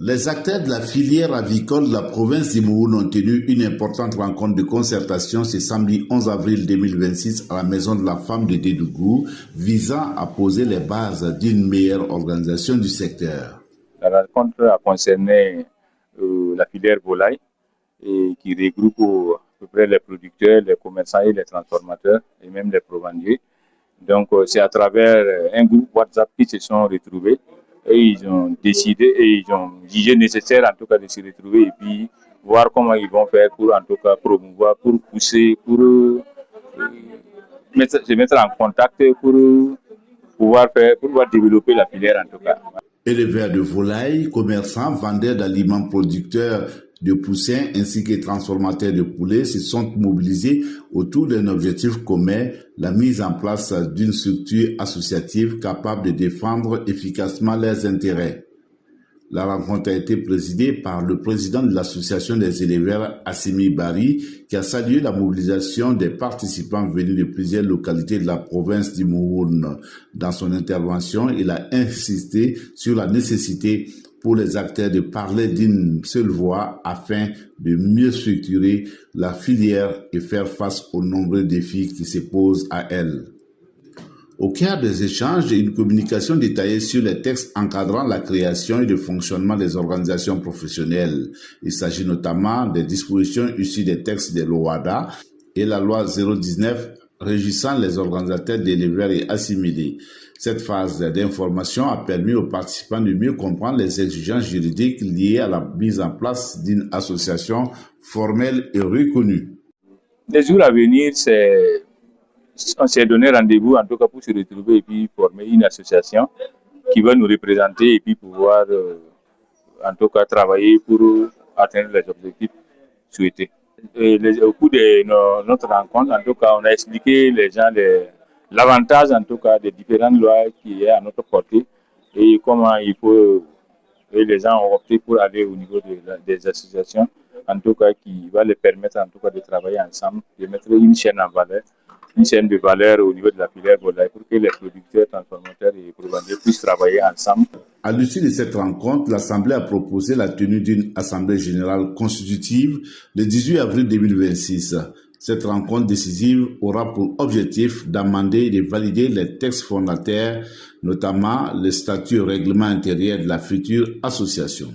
Les acteurs de la filière avicole de la province d'Imoun ont tenu une importante rencontre de concertation ce samedi 11 avril 2026 à la Maison de la Femme de Dédougou, visant à poser les bases d'une meilleure organisation du secteur. La rencontre a concerné la filière volaille et qui regroupe à peu près les producteurs, les commerçants et les transformateurs et même les provendiers. Donc c'est à travers un groupe WhatsApp qui se sont retrouvés et ils ont décidé et ils ont jugé nécessaire en tout cas de se retrouver et puis voir comment ils vont faire pour en tout cas promouvoir, pour pousser, pour se mettre en contact pour pouvoir développer la filière en tout cas. Éleveurs de volailles, commerçants, vendeurs d'aliments, producteurs de poussins ainsi que transformateurs de poulets se sont mobilisés autour d'un objectif commun, la mise en place d'une structure associative capable de défendre efficacement leurs intérêts. La rencontre a été présidée par le président de l'association des éleveurs, Assimi Bari, qui a salué la mobilisation des participants venus de plusieurs localités de la province d'Imoun. Dans son intervention, il a insisté sur la nécessité pour les acteurs de parler d'une seule voix afin de mieux structurer la filière et faire face aux nombreux défis qui se posent à elle. Au cœur des échanges, une communication détaillée sur les textes encadrant la création et le fonctionnement des organisations professionnelles. Il s'agit notamment des dispositions issues des textes de l'OADA et la loi 019 régissant les organisateurs d'éleveurs et assimilés. Cette phase d'information a permis aux participants de mieux comprendre les exigences juridiques liées à la mise en place d'une association formelle et reconnue. Les jours à venir, on s'est donné rendez-vous en tout cas pour se retrouver et puis former une association qui va nous représenter et puis pouvoir en tout cas travailler pour atteindre les objectifs souhaités. Au cours de notre rencontre, en tout cas, on a expliqué les gens l'avantage en tout cas des différentes lois qui est à notre portée et comment il faut et les gens ont opté pour aller au niveau des associations en tout cas qui va les permettre en tout cas de travailler ensemble, de mettre une chaîne en valeur. Une chaîne de valeur au niveau de la filière volaille pour que les producteurs, transformateurs et provendiers puissent travailler ensemble. À l'issue de cette rencontre, l'Assemblée a proposé la tenue d'une Assemblée générale constitutive le 18 avril 2026. Cette rencontre décisive aura pour objectif d'amender et de valider les textes fondateurs, notamment le statut et règlement intérieur de la future association.